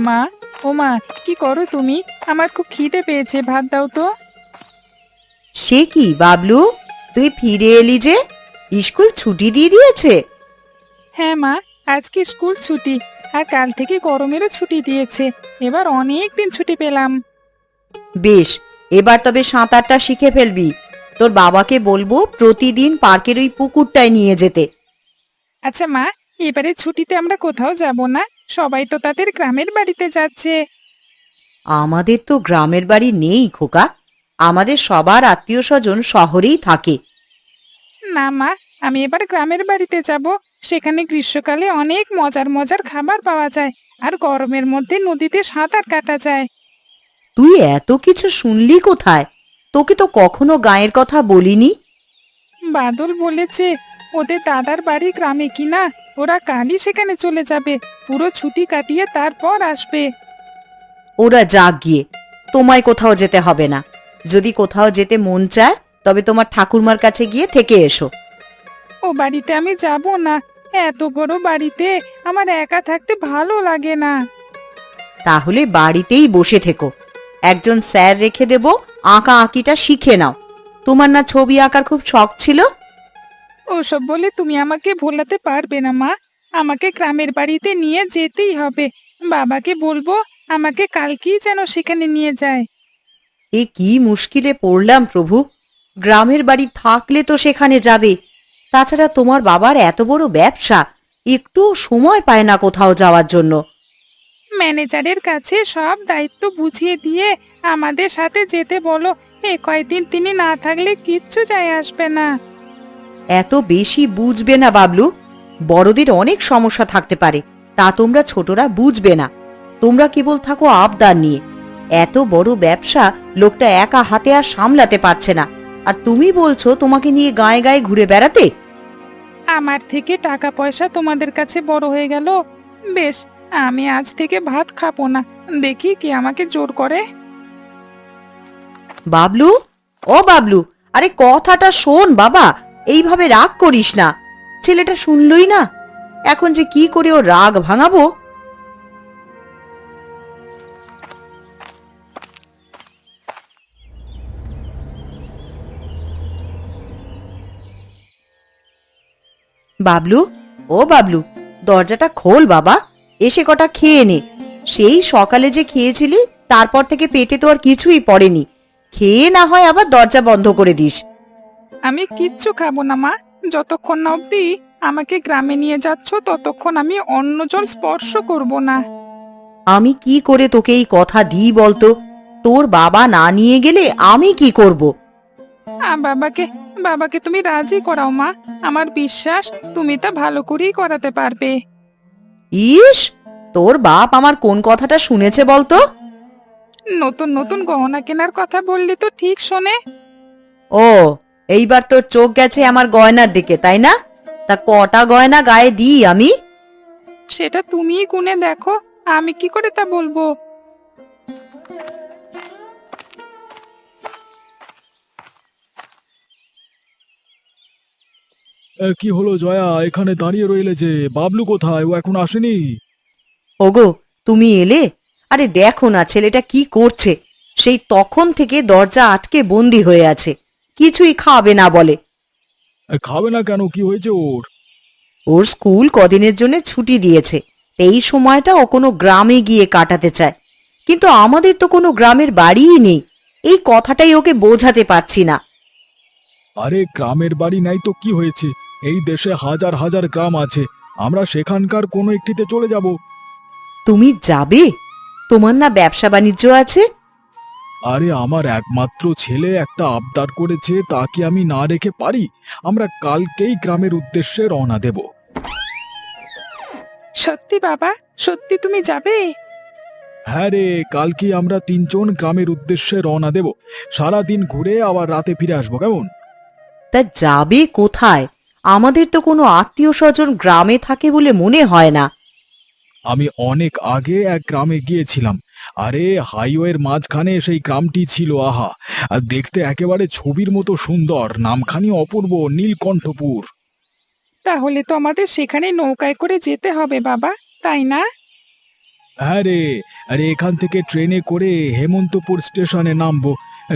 মা। ও মা, কি করো তুমি? আমার খুব খিদে পেয়েছে, ভাত দাও তো। সে কি বাবলু, তুই ফিরে এলি যে? স্কুল ছুটি দিয়ে দিয়েছে? হ্যাঁ মা, আজকে স্কুল ছুটি। আর কাল থেকে গরমেরও ছুটি দিয়েছে। এবার অনেক দিন ছুটি পেলাম। বেশ, এবার তবে সাঁতারটা শিখে ফেলবি। তোর বাবাকে বলবো প্রতিদিন পার্কের ওই পুকুরটায় নিয়ে যেতে। আচ্ছা মা, এবারে ছুটিতে আমরা কোথাও যাব না? সবাই তো তাদের গ্রামের বাড়িতে যাচ্ছে। আমাদের তো গ্রামের বাড়ি নেই খোকা, আমাদের সবার আত্মীয় স্বজন শহরেই থাকে। না মা, আমি এবার গ্রামের বাড়িতে যাব। সেখানে গ্রীষ্মকালে অনেক মজার মজার খাবার পাওয়া যায়। আর গরমের মধ্যে নদীতে সাঁতার কাটা যায়। তুই এত কিছু শুনলি কোথায়? তোকে তো কখনো গায়ের কথা বলিনি। বাদল বলেছে ওদের দাদার বাড়ি গ্রামে কিনা। ওরা কালই সেখানে চলে যাবে। পুরো ছুটি কাটিয়ে তারপর আসবে। ওরা যাক গিয়ে, তোমায় কোথাও যেতে হবে না। যদি কোথাও যেতে মন চায় তবে তোমার ঠাকুরমার কাছে গিয়ে থেকে এসো। ও বাড়িতে আমি যাব না। এত বড় বাড়িতে আমার একা থাকতে ভালো লাগে না। তাহলে বাড়িতেই বসে থেকো। একজন স্যার রেখে দেব, আঁকা আঁকিটা শিখে নাও। তোমার না ছবি আঁকার খুব শখ ছিল? ওসব বলে তুমি আমাকে ভোলাতে পারবে না মা। আমাকে গ্রামের বাড়িতে নিয়ে যেতেই হবে। বাবাকে বলবো আমাকে কালকেই যেন সেখানে নিয়ে যায়। এ কি মুশকিলে পড়লাম প্রভু! গ্রামের বাড়ি থাকলে তো সেখানে যাবে। তাছাড়া তোমার বাবার এত বড় ব্যবসা, একটু সময় পায় না কোথাও যাওয়ার জন্য। ম্যানেজারের কাছে সব দায়িত্ব বুঝিয়ে দিয়ে আমাদের সাথে যেতে বলো। এ কয়দিন তিনি না থাকলে কিচ্ছু যায় আসবে না। এত বেশি বুঝবে না বাবলু, বড়দের অনেক সমস্যা থাকতে পারে, তা তোমরা ছোটরা বুঝবে না। তোমরা কেবল থাকো আবদার নিয়ে। এত বড় ব্যবসা লোকটা একা হাতে আর সামলাতে পারছে না, আর তুমি বলছো তোমাকে নিয়ে গায়ে গায়ে ঘুরে বেড়াতে। আমার থেকে টাকা পয়সা তোমাদের কাছে বড় হয়ে গেল। বেশ, আমি আজ থেকে ভাত খাবো না। দেখি কি আমাকে জোর করে। বাবলু, ও বাবলু, আরে কথাটা শোন বাবা, এইভাবে রাগ করিস না। ছেলেটা শুনলই না, এখন যে কি করে ও রাগ ভাঙাবো। বাবলু, ও বাবলু, দরজাটা খোল বাবা, এসে কটা খেয়ে নে। সেই সকালে যে খেয়েছিলি, তারপর থেকে পেটে তো আর কিছুই পড়েনি। খেয়ে না হয় আবার দরজা বন্ধ করে দিস। আমি কিচ্ছু খাবো না মা। যতক্ষণ না অব্দি আমাকে গ্রামে নিয়ে যাচ্ছ ততক্ষণ আমি অন্ন জল স্পর্শ করব না। আমি কি করে তোকে এই কথা দিই বলতো? তোর বাবা না নিয়ে গেলে আমি কি করব? বাবাকে বাবাকে তুমি রাজি করাও মা। আমার বিশ্বাস তুমি তা ভালো করেই করাতে পারবে। ইস, তোর বাপ আমার কোন কথাটা শুনেছে বলতো? নতুন নতুন গহনা কেনার কথা বললে তো ঠিক শোনে। ও, এইবার তোর চোখ গেছে আমার গয়নার দিকে, তাই না? তা কটা গয়না গায়ে দিই আমি? সেটা তুমিই গুনে দেখো। আমি কি করে তা বলবো? কি হলো জয়া, এখানে দাঁড়িয়ে রইলে যে? বাবলু কোথায়? ও এখন আসেনি? ওগো, তুমি এলে? আরে দেখো না ছেলেটা কি করছে। সেই তখন থেকে দরজা আটকে বন্দি হয়ে আছে, কিছুই খাবে না বলে। খাবে না কেন? কি হয়েছে ওর? ওর স্কুল কদিনের জন্য ছুটি দিয়েছে। এই সময়টা ও কোনো গ্রামে গিয়ে কাটাতে চায়, কিন্তু আমাদের তো কোনো গ্রামের বাড়িই নেই। এই কথাটাই ওকে বোঝাতে পারছি না। আরে গ্রামের বাড়ি নাই তো কি হয়েছে? এই দেশে হাজার হাজার গ্রাম আছে। আমরা সেখানকার কোনো একটিতে চলে যাব। তুমি যাবে? তোমার না ব্যবসা বাণিজ্য আছে? আরে আমার একমাত্র ছেলে একটা আবদার করেছে, তা কি আমি না রেখে পারি? আমরা কালকেই গ্রামের উদ্দেশ্যে রওনা দেব। সত্যি বাবা? সত্যি তুমি যাবে? হ্যাঁ রে, কালকে আমরা তিনজন গ্রামের উদ্দেশ্যে রওনা দেব। সারা দিন ঘুরে আবার রাতে ফিরে আসবো, কেমন? তা যাবে কোথায়? আমাদের তো কোনো আত্মীয় স্বজন গ্রামে থাকে বলে মনে হয় না। আমি অনেক আগে এক গ্রামে গিয়েছিলাম। আরে হাইওয়ের মাঝখানে সেই গ্রামটি ছিল, আহা! আর দেখতে একেবারে ছবির মতো সুন্দর, নামখানি অপূর্ব, নীলকণ্ঠপুর। তাহলে তো আমাদের সেখানে নৌকায় করে যেতে হবে বাবা, তাই না? হ্যাঁ রে, আরে এখান থেকে ট্রেনে করে হেমন্তপুর স্টেশনে নামবো,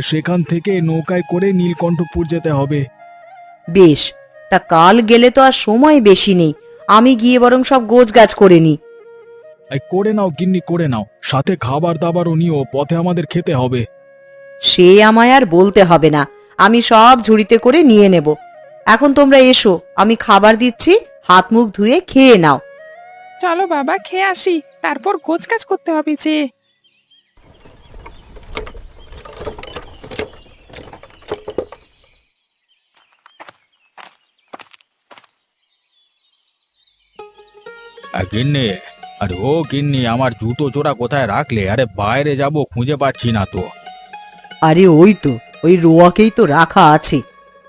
সেখান থেকে নৌকায় করে নীলকণ্ঠপুর যেতে হবে। বেশ, তা কাল গেলে তো আর সময় বেশি নেই, আমি গিয়ে বরং সব গোছগাছ করে নি। এই করে নাও গিন্নি, করে নাও, সাথে খাবার দাবারও নিও, পথে আমাদের খেতে হবে। সে আমায় আর বলতে হবে না, আমি সব ঝুড়িতে করে নিয়ে নেব। এখন তোমরা এসো, আমি খাবার দিচ্ছি, হাত মুখ ধুয়ে খেয়ে নাও। চলো বাবা, খেয়ে আসি, তারপর গোছগাছ করতে হবে যে। গিন্নি, আরে ও গিন্নি, আমার জুতো জোড়া কোথায় রাখলে? আরে বাইরে যাব, খুঁজে পাচ্ছি না তো। আরে ওই তো, ওই রোয়াকেই তো রাখা আছে।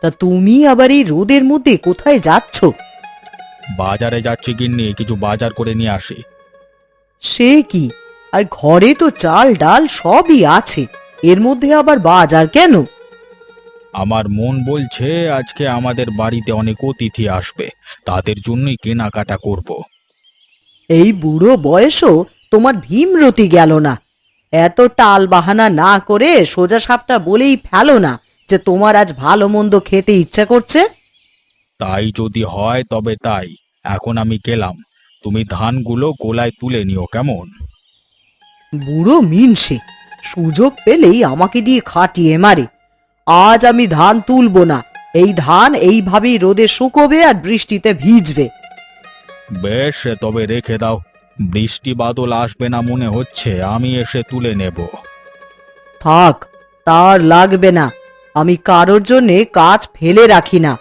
তা তুমি আবার এই রোদের মধ্যে কোথায় যাচ্ছ? বাজারে যাচ্ছি গিন্নি, কিছু বাজার করে নিয়ে আসি। সে কি, আর ঘরে তো চাল ডাল সবই আছে, এর মধ্যে আবার বাজার কেন? আমার মন বলছে আজকে আমাদের বাড়িতে অনেক অতিথি আসবে, তাদের জন্যই কেনাকাটা করব। এই বুড়ো বয়সও তোমার ভীমরতি গেল না। এত টাল বাহানা না করে সোজা সাপটা বলেই ফেলো না যে তোমার আজ ভালো মন্দ খেতে ইচ্ছা করছে। তাই যদি হয় তবে তাই, এখন আমি গেলাম, তুমি ধানগুলো গোলায় তুলে নিও কেমন? বুড়ো মিনসে সুযোগ পেলেই আমাকে দিয়ে খাটিয়ে মারে। আজ আমি ধান তুলবো না, এই ধান এইভাবেই রোদে শুকোবে আর বৃষ্টিতে ভিজবে। বেশ, তবে রেখে দাও, বৃষ্টি বাদল আসবে না মনে হচ্ছে, আমি এসে তুলে নেব। থাক, তার লাগবে না, আমি কারোর জন্যে কাজ ফেলে রাখি না।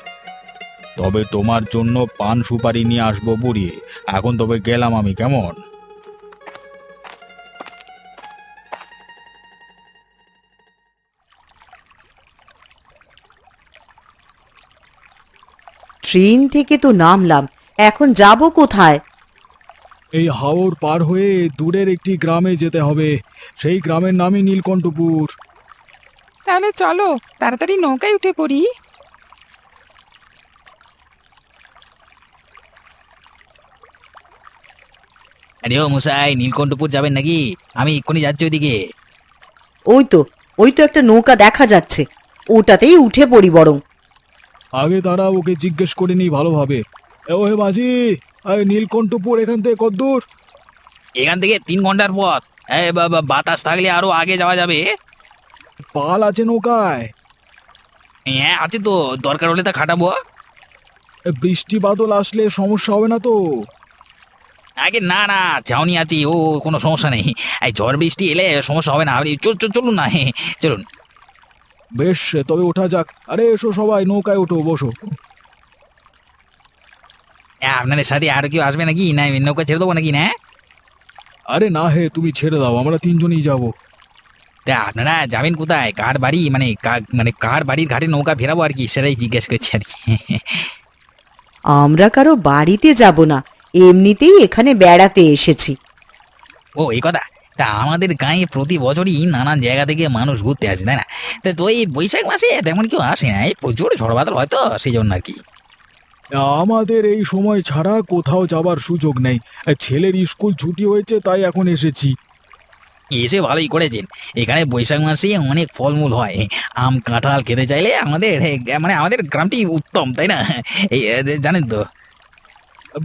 তবে তোমার জন্য পান সুপারি নিয়ে আসবো বুড়ি, এখন তবে গেলাম আমি কেমন? ট্রেন থেকে তো নামলাম, এখন যাব কোথায়? এই হাওর পার হয়ে দূরের একটি গ্রামে যেতে হবে, সেই গ্রামের নামই নীলকণ্ঠপুর। তাহলে চলো তাড়াতাড়ি নৌকায় উঠে পড়ি। আরে ও মশাই, নীলকণ্ঠপুর যাবেন নাকি? আমি এক্ষুনি যাচ্ছি ওইদিকে। ওই তো, ওই তো একটা নৌকা দেখা যাচ্ছে, ওটাতেই উঠে পড়ি বরং। আগে তারা ওকে জিজ্ঞেস করে নি ভালোভাবে। ও হে মাঝি, আরে নীলকণ্ঠপুর এখান থেকে কতদূর? এখান থেকে 3 ঘন্টার পথ। বাতাস থাকলে আরো আগে যাওয়া যাবে। পাল আছে নৌকায়? হ্যাঁ আছে তো, দরকার হলে তা খাটাবো। বৃষ্টি বাদল আসলে সমস্যা হবে না তো? আগে না না, ছাউনি আছি, ও কোনো সমস্যা নেই। এই ঝড় বৃষ্টি এলে সমস্যা হবে না। আপনি চলুন না, চলুন। বেশ, তবে ওঠা যাক। আরে এসো সবাই, নৌকায় ওঠো, বসো। আপনাদের সাথে আর কেউ আসবে নাকি? না নৌকা ছেড়ে দেবো নাকি? না আরে না হে, তুমি ছেড়ে দাও, আমরা তিনজনই যাব। তা আপনারা যাবেন কোথায়? কার বাড়ি, মানে কার বাড়ির ঘাটে নৌকা ফেরাবো আর কি, সেটাই জিজ্ঞেস করছি আর কি। আমরা কারো বাড়িতে যাব না, এমনিতেই এখানে বেড়াতে এসেছি। ও এই কথা। তা আমাদের গাঁয়ে প্রতি বছরই নানান জায়গা থেকে মানুষ ঘুরতে আসে, তাই না? তো এই বৈশাখ মাসে তেমন কেউ আসে না, এই প্রচুর ঝড় বাদল হয়তো সেই জন্য আর কি। আমাদের এই সময় ছাড়া কোথাও যাবার সুযোগ নেই, ছেলের স্কুল ছুটি হয়েছে তাই এখন এসেছি। এসে ভালোই করেছেন। এখানে বৈশাখ মাসে অনেক ফলমূল হয়, আম কাঁঠাল খেতে চাইলে আমাদের মানে আমাদের গ্রামটি উত্তম, তাই না? এই জানেন তো।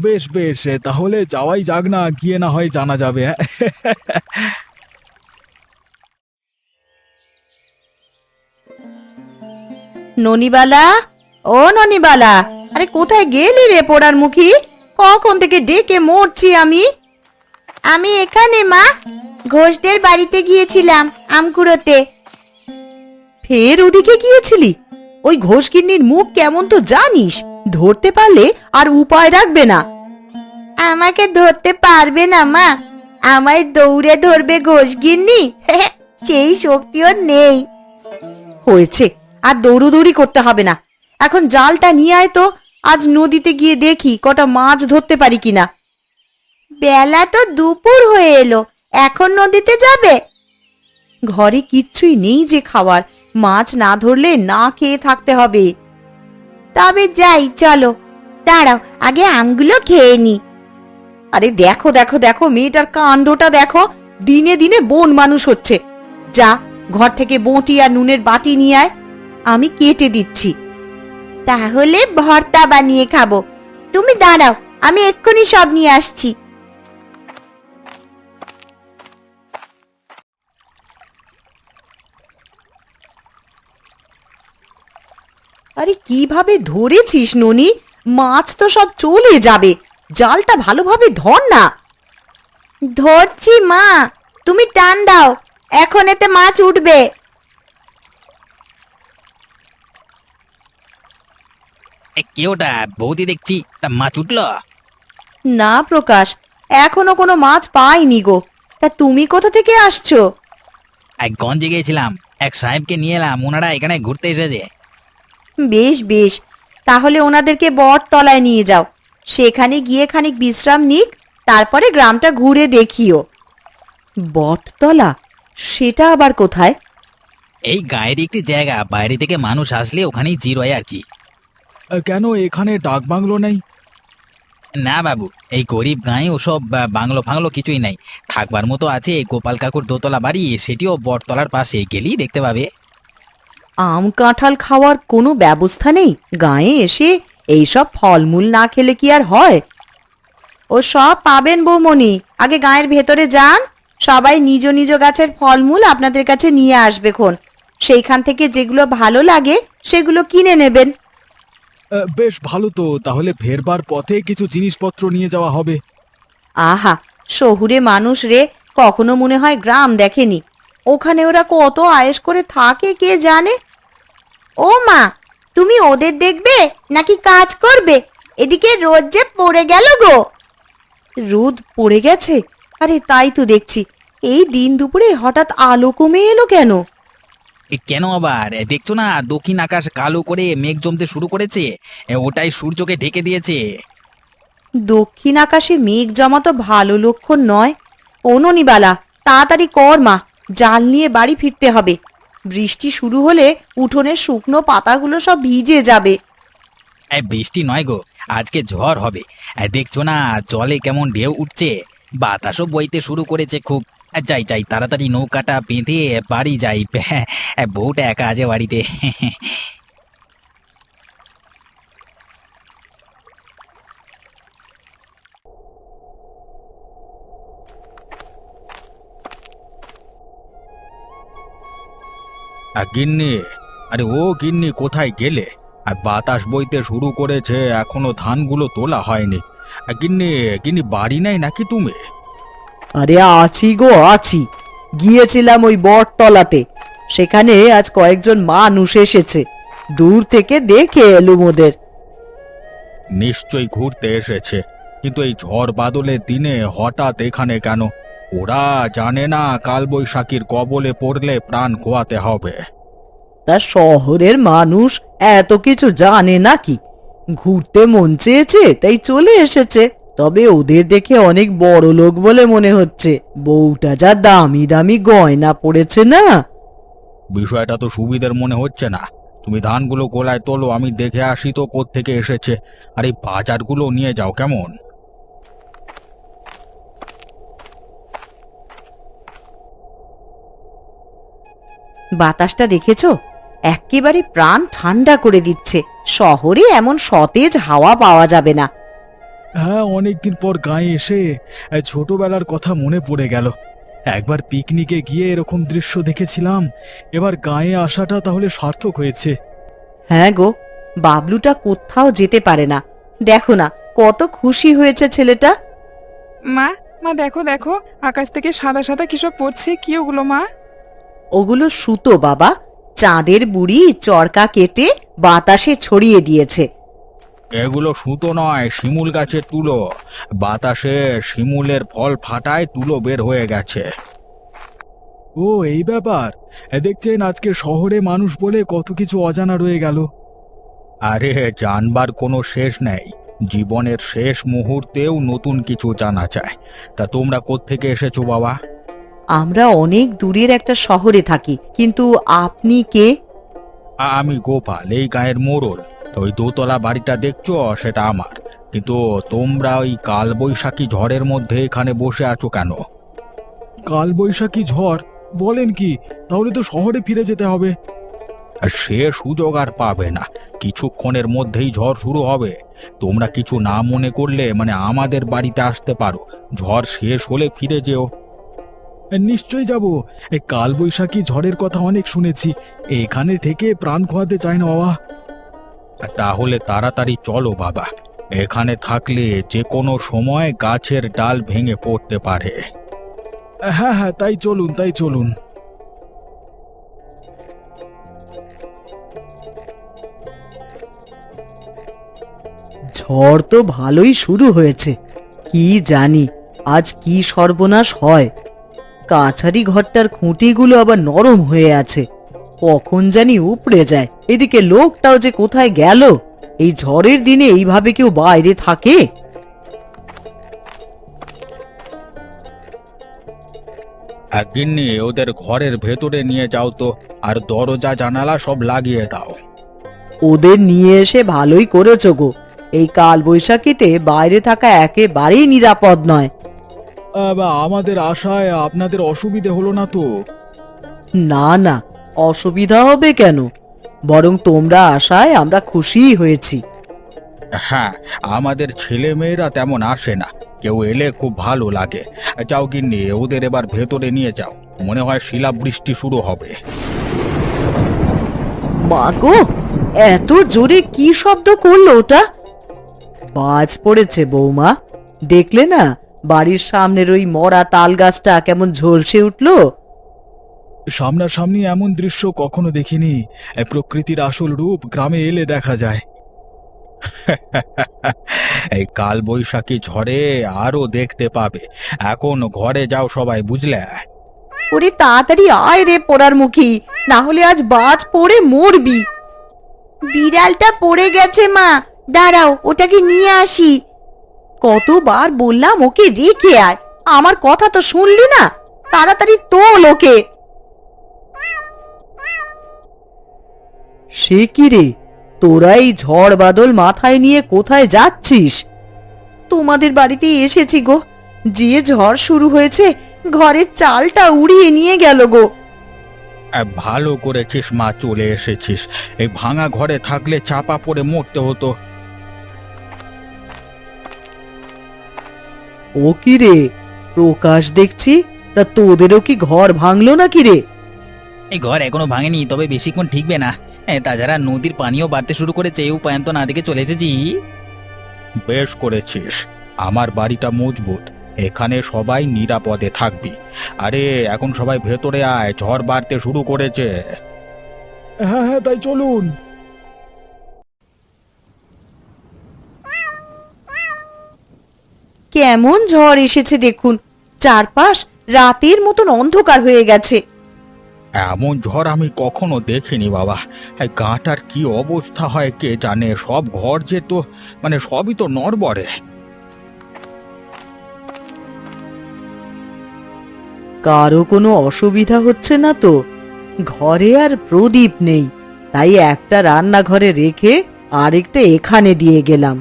বেশ বেশ, তাহলে যাওয়াই যাক না, গিয়ে না হয় জানা যাবে। হ্যাঁ, ননিবালা, ও ননিবালা, আরে কোথায় গেলি রে পোড়ার মুখী? কখন থেকে ডেকে মরছি আমি। আমি এখানে মা, ঘোষদের বাড়িতে গিয়েছিলাম আম কুড়োতে। ফের ওদিকে গিয়েছিলি? ওই ঘোষগিন্নির মুখ কেমন তো জানিস, ধরতে পারলে আর উপায় রাখবে না। আমাকে ধরতে পারবে না মা, আমায় দৌড়ে ধরবে ঘোষগিন্নি। সেই শক্তি ওর নেই। হয়েছে, আর দৌড়োদৌড়ি করতে হবে না, এখন জালটা নিয়ে আয় তো, আজ নদীতে গিয়ে দেখি কটা মাছ ধরতে পারি কিনা। বেলা তো দুপুর হয়ে এলো, এখন নদীতে যাবে? ঘরে কিচ্ছুই নেই যে খাওয়ার, মাছ না ধরলে না খেয়ে থাকতে হবে। তবে যাই চলো, দাঁড়াও আগে আমগুলো খেয়ে নি। আরে দেখো দেখো দেখো, মেয়েটার কাণ্ডটা দেখো, দিনে দিনে বোন মানুষ হচ্ছে। যা, ঘর থেকে বঁটি আর নুনের বাটি নিয়ে আয়, আমি কেটে দিচ্ছি। তাহলে ভর্তা বানিয়ে খাবো। তুমি দাঁড়াও, আমি এক্ষুনি সব নিয়ে আসছি। আরে কিভাবে ধরেছিস ননি? মাছ তো সব চলে যাবে, জালটা ভালোভাবে ধর না। ধরছি মা, তুমি টান দাও, এখন এতে মাছ উঠবে। কে ওটা? বৌদি দেখছি, তা মাছ উঠলো? না প্রকাশ, এখনো কোনো মাছ পাইনি গো। তা তুমি কোথা থেকে আসছো? এক গঞ্জে গিয়েছিলাম, এক সাহেবকে নিয়ে এলাম, ওনারা এখানে ঘুরতে এসেছে। বেশ বেশ, তাহলে ওনাদেরকে বটতলায় নিয়ে যাও, সেখানে গিয়ে খানিক বিশ্রাম নিক, তারপরে গ্রামটা ঘুরে দেখিও। বটতলা? সেটা আবার কোথায়? এই গায়ের একটি জায়গা, বাইরে থেকে মানুষ আসলে ওখানেই জিরোয় আর কি। কেন এখানে ডাক বাংলো নেই? না বাবু, এই গরিব গাঁয়ে ওসব বাংলো ফাংলো কিছুই নাই। থাকবার মতো আছে এই গোপাল কাকুর দোতলা বাড়ি, সেটিও বটতলার পাশে, গেলেই দেখতে পাবে। আম কাঁঠাল খাওয়ার কোনো ব্যবস্থা নেই গাঁয়ে এসে? এইসব ফলমূল না খেলে কি আর হয়? ও সব পাবেন বৌমনি, আগে গাঁয়ের ভেতরে যান, সবাই নিজ নিজ গাছের ফলমূল আপনাদের কাছে নিয়ে আসবে খন, সেইখান থেকে যেগুলো ভালো লাগে সেগুলো কিনে নেবেন। বেশ ভালো তো, তাহলে ফেরবার পথে কিছু জিনিসপত্র নিয়ে যাওয়া হবে। আহা, শহুরে মানুষ রে, কখনো মনে হয় গ্রাম দেখেনি। ওখানে ওরা কত আয়েশ করে থাকে কে জানে। ও মা, তুমি ওদের দেখবে নাকি কাজ করবে? এদিকে রোদ যে পড়ে গেল গো। রোদ পড়ে গেছে? আরে তাই তো দেখছি, এই দিন দুপুরে হঠাৎ আলো কমে এলো কেন? কেন আবার? দেখছো না, দক্ষিণ আকাশ কালো করে মেঘ জমতে শুরু করেছে, ওটাই সূর্যকে ঢেকে দিয়েছে। দক্ষিণ আকাশে মেঘ জমা তো ভালো লক্ষণ নয়। ও ননিবালা, তাড়াতাড়ি কর মা, জাল নিয়ে বাড়ি ফিরতে হবে। বৃষ্টি শুরু হলে উঠোনের শুকনো পাতাগুলো সব ভিজে যাবে। বৃষ্টি নয় গো, আজকে ঝড় হবে। দেখছো না জলে কেমন ঢেউ উঠছে, বাতাসও বইতে শুরু করেছে খুব। যাই যাই, তাড়াতাড়ি নৌকাটা বেঁধে বাড়ি যাই। বউটা একা আছে বাড়িতে। গিন্নি, আরে ও গিন্নি, কোথায় গেলে? আর বাতাস বইতে শুরু করেছে, এখনো ধানগুলো তোলা হয়নি। গিন্নি, গিন্নি বাড়ি নাই নাকি তুমি? আরে আছি গো আছি, গিয়েছিলাম ওই বটতলাতে, সেখানে আজ কয়েকজন মানুষ এসেছে, দূর থেকে দেখে এলুম ওদের। নিশ্চয়ই ঘুরতে এসেছে, কিন্তু এই ঝড় বাদলের দিনে হঠাৎ এখানে কেন? ওরা জানে না কালবৈশাখীর কবলে পড়লে প্রাণ খোয়াতে হবে? তা শহরের মানুষ এত কিছু জানে নাকি? ঘুরতে মন চেয়েছে তাই চলে এসেছে। তবে ওদের দেখে অনেক বড় লোক বলে মনে হচ্ছে, বউটা যা দামি দামি গয়না পড়েছে না। বিষয়টা তো সুবিধের মনে হচ্ছে না। তুমি ধানগুলো গোলায় তোলো, আমি দেখে আসি তো কোত্থেকে এসেছে। আর এই বাজারগুলো নিয়ে যাও কেমন? বাতাসটা দেখেছো? একেবারে প্রাণ ঠান্ডা করে দিচ্ছে। শহরে এমন সতেজ হাওয়া পাওয়া যাবে না। হ্যাঁ, অনেকদিন পর গাঁয়ে এসে ছোটবেলার কথা মনে পড়ে গেল। একবার পিকনিকে গিয়ে এরকম দৃশ্য দেখেছিলাম, এবার গাঁয়ে আসাটা তাহলে সার্থক হয়েছে। হ্যাঁ গো, বাবলুটা কোথাও যেতে পারে না, দেখো না কত খুশি হয়েছে ছেলেটা। মা, মা দেখো দেখো, আকাশ থেকে সাদা সাদা কিসব পড়ছে, কি ওগুলো মা? ওগুলো সুতো বাবা, চাঁদের বুড়ি চরকা কেটে বাতাসে ছড়িয়ে দিয়েছে। এগুলো সুতো নয়, শিমুল গাছের তুলো। বাতাসে শিমুলের ফল ফাটায় তুলো বের হয়ে গেছে। ও এই ব্যাপার! দেখছেন, আজকে শহরে মানুষ বলে কত কিছু অজানা রয়ে গেল। আরে জানবার কোনো শেষ নেই, জীবনের শেষ মুহূর্তেও নতুন কিছু জানা যায়। তা তোমরা কোত্থেকে এসেছো বাবা? আমরা অনেক দূরের একটা শহরে থাকি, কিন্তু আপনি কে? আমি গোপাল, এই গায়ের মোড়ল। ওই দোতলা বাড়িটা দেখছো, সেটা আমার। কিন্তু তোমরা ওই কালবৈশাখী ঝড়ের মধ্যে এখানে বসে আছো কেন? কালবৈশাখী ঝড় বলেন কি? তাহলে তো শহরে ফিরে যেতে হবে। সে সুযোগ আর পাবে না, কিছুক্ষণের মধ্যেই ঝড় শুরু হবে। তোমরা কিছু না মনে করলে আমাদের বাড়িতে আসতে পারো, ঝড় শেষ হলে ফিরে যেও। নিশ্চয়ই যাব। এই কালবৈশাখী ঝড়ের কথা অনেক শুনেছি, এখানে থেকে প্রাণ খোয়াতে চাই না বাবা। তাহলে তাড়াতাড়ি চলো বাবা, এখানে থাকলে যে কোনো সময় গাছের ডাল ভেঙে পড়তে পারে। হ্যাঁ হ্যাঁ, তাই চলুন তাই চলুন। ঝড় তো ভালোই শুরু হয়েছে, কি জানি আজ কি সর্বনাশ হয়। কাছারি ঘরটার খুঁটিগুলো আবার নরম হয়ে আছে, কখন জানি উপড়ে যায়। এদিকে লোকটাও যে কোথায় গেল? এই ঝড়ের দিনে এইভাবে কেউ বাইরে থাকে? গিন্নি, ওদের ঘরের ভেতরে নিয়ে যাও তো, আর দরজা জানালা সব লাগিয়ে দাও। ওদের নিয়ে এসে ভালোই করেছো গো, এই কাল বৈশাখীতে বাইরে থাকা একেবারেই নিরাপদ নয়। আমাদের আশায় আপনাদের অসুবিধে হলো না তো? না না, অসুবিধা হবে কেন? বরং তোমরা আসায় আমরা খুশিই হয়েছি। হ্যাঁ, আমাদের ছেলে মেয়েরা তেমন আসে না, কেউ এলে খুব ভালো লাগে। যাও গিন্নি, ওদের এবার ভেতরে নিয়ে যাও, মনে হয় শিলাবৃষ্টি শুরু হবে। মা গো, এত জোরে কি শব্দ করলো ওটা? বাজ পড়েছে বৌমা, দেখলে না বাড়ির সামনের ওই মরা তাল গাছটা কেমন ঝলসে উঠলো? সামনাসামনি এমন দৃশ্য কখনো দেখিনি, প্রকৃতির আসল রূপ গ্রামে এলে দেখা যায়। এই কাল বৈশাখী ঝড়ে আরো দেখতে পাবে। এখন ঘরে যাও সবাই, বুঝলে? ওরে তাড়াতাড়ি আয় রে পোড়ার মুখী, না হলে আজ বাজ পড়ে মরবি। বিড়ালটা পড়ে গেছে মা, দাঁড়াও ওটাকে নিয়ে আসি। কতবার বললাম ওকে রেখে আয়, আমার কথা তো শুনলি না? তাড়াতাড়ি তোল ওকে। সে কি রে, তোরা এই ঝড় বাদল মাথায় নিয়ে কোথায় যাচ্ছিস? তোমাদের বাড়িতে এসেছি গো, যে ঝড় শুরু হয়েছে ঘরের চালটা উড়িয়ে নিয়ে গেল গো। ভালো করেছিস মা, চলে এসেছিস। এই ভাঙা ঘরে থাকলে চাপা পড়ে মরতে হতো। ও কি রে, প্রকাশ দেখছি, তা তোদেরও কি ঘর ভাঙলো নাকি রে? এই ঘর এখনো ভাঙেনি, তবে বেশিক্ষণ ঠিকবে না। তাছাড়া নদীর পানিও বাড়তে শুরু করেছে, উপায়ন্ত না দিকে চলে এসেছি। বেশ করেছিস, আমার বাড়িটা মজবুত, এখানে সবাই নিরাপদে থাকবি। আরে এখন সবাই ভেতরে আয়, ঝড় বাড়তে শুরু করেছে। হ্যাঁ হ্যাঁ, তাই চলুন। কেমন ঝড় এসেছে দেখুন, চারপাশ রাতের মতন অন্ধকার হয়ে গেছে। এমন ঝড় আমি কখনো দেখিনি বাবা। এই গাঁটার কি অবস্থা হয় কে জানে, সব ঘর যে তো সবই তো নড়বড়ে। কারো কোনো অসুবিধা হচ্ছে না তো? ঘরে আর প্রদীপ নেই, তাই একটা রান্নাঘরে রেখে আরেকটা এখানে দিয়ে গেলাম।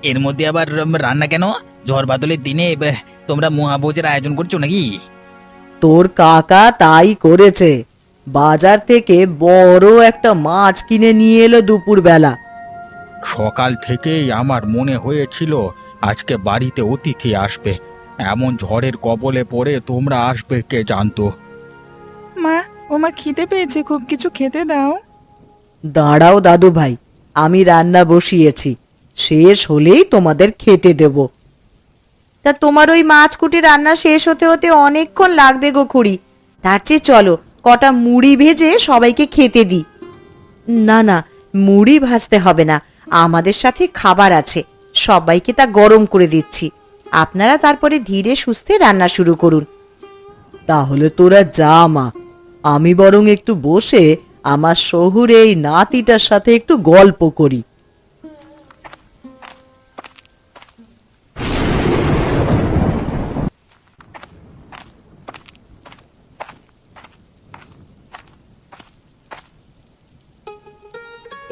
এর মধ্যে আবার রান্না কেন? ঝড় বাদলের দিনে তোমরা মহাভোজের আয়োজন করছো নাকি? তোর কাকা তাই করেছে, বাজার থেকে বড় একটা মাছ কিনে নিয়ে এলো দুপুর বেলা। সকাল থেকেই আমার মনে হয়েছিল আজকে বাড়িতে অতিথি আসবে, এমন ঝড়ের কবলে পড়ে তোমরা আসবে কে জানতো। মা, ওমা খিদে পেয়েছে খুব, কিছু খেতে দাও। দাঁড়াও দাদু ভাই, আমি রান্না বসিয়েছি, শেষ হলেই তোমাদের খেতে দেব। তা তোমার ওই মাছ কুটি রান্না শেষ হতে হতে অনেকক্ষণ লাগবে গো খুড়ি, তার চেয়ে চলো কটা মুড়ি ভেজে সবাইকে খেতে দিই। না না, মুড়ি ভাজতে হবে না, আমাদের সাথে খাবার আছে, সবাইকে তা গরম করে দিচ্ছি। আপনারা তারপরে ধীরে সুস্থে রান্না শুরু করুন। তাহলে তোরা যা মা, আমি বরং একটু বসে আমার শহুরে এই নাতিটার সাথে একটু গল্প করি।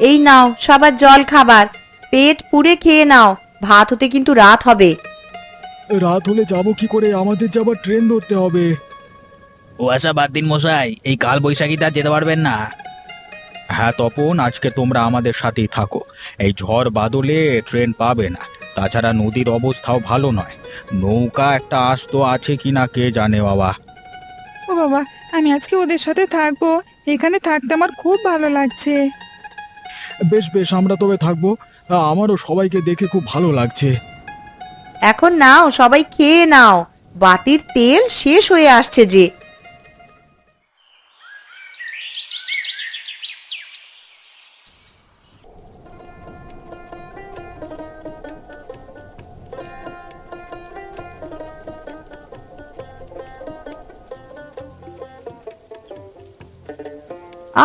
এই নাও সবার জল খাবার, পেট পুড়ে খেয়ে নাও, ভাত হতে কিন্তু রাত হবে। রাত হলে যাব কি করে? আমাদের যে আবার ট্রেন ধরতে হবে। ও আশা বাদ দিন মশাই, এই কাল বৈশাখীতে আর যেতে পারবেন না। হ্যাঁ তপন, আজকে তোমরা আমাদের সাথেই থাকো। এই ঝড় বাদলে ট্রেন পাবে না, তাছাড়া নদীর অবস্থাও ভালো নয়। নৌকা একটা আসতো আছে কিনা কে জানে বাবা। ও বাবা, আমি আজকে ওদের সাথে থাকবো। এখানে থাকতে আমার খুব ভালো লাগছে। বেশ বেশ, আমরা তবে থাকবো। আমারও সবাইকে দেখে খুব ভালো লাগছে। এখন নাও, সবাই খেয়ে নাও, বাতির তেল শেষ হয়ে আসছে যে।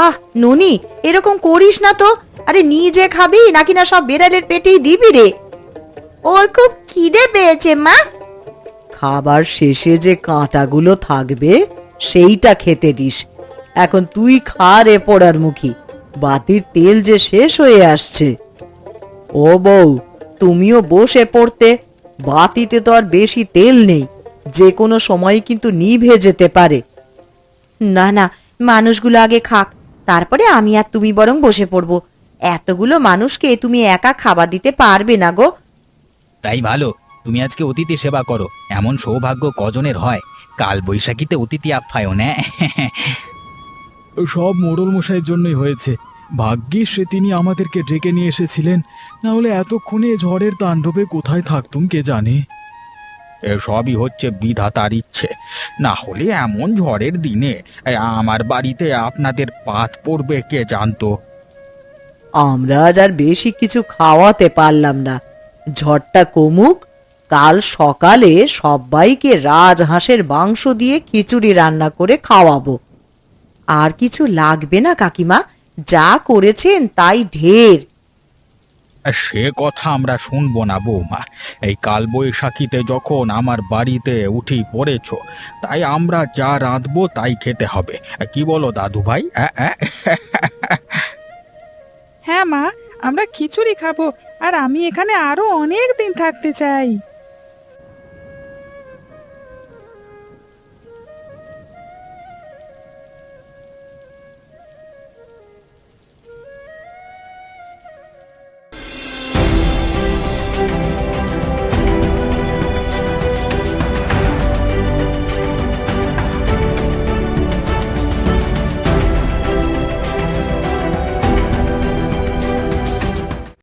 আহ ননি, এরকম করিস না তো। আরে নিজে খাবি নাকি না সব বেড়ালের পেটেই দিবি রে? ওর খুব খিদে পেয়েছে মা। খাবার শেষে যে কাঁটাগুলো থাকবে সেইটা খেতে দিস। এখন তুই খা রে পোড়ার মুখী, বাতির তেল যে শেষ হয়ে আসছে। ও বউ, তুমিও বসে পড়তে। বাতিতে তো আর বেশি তেল নেই, যে কোনো সময় কিন্তু নিভে যেতে পারে। না না, মানুষগুলো আগে খাক, তারপরে আমি আর তুমি বরং বসে পড়বো। এতগুলো মানুষকে তুমি একা খাবার দিতে পারবে না গো। তাই ভালো, তুমি আজকে অতিথি সেবা করো। এমন সৌভাগ্য কজনের হয়? কাল বৈশাখীতে অতিথি আপ্যায়ন। হ্যাঁ সব মোড়ল মশাইয়ের জন্যই হয়েছে। ভাগ্যিস সে তিনি আমাদেরকে ডেকে নিয়ে এসেছিলেন, না হলে এতক্ষণে ঝড়ের তাণ্ডবে কোথায় থাকতুম কে জানে। এসবই হচ্ছে বিধাতার ইচ্ছে, না হলে এমন ঝড়ের দিনে আমার বাড়িতে আপনাদের পাত পড়বে কে জানতো। আমরা আজ আর বেশি কিছু খাওয়াতে পারলাম না। ঝড়টা কমুক, কাল সকালে সবাইকে রাজহাঁসের মাংস দিয়ে খিচুড়ি রান্না করে খাওয়াবো। আর কিছু লাগবে না কাকিমা, যা করেছেন তাই ঢের। সে কথা আমরা শুনবো না বৌমা। এই কাল বৈশাখীতে যখন আমার বাড়িতে উঠি পড়েছ, তাই আমরা যা রাঁধবো তাই খেতে হবে। কি বলো দাদু ভাই? হ্যাঁ মা, আমরা খিচুড়ি খাবো। আর আমি এখানে আরো অনেক দিন থাকতে চাই।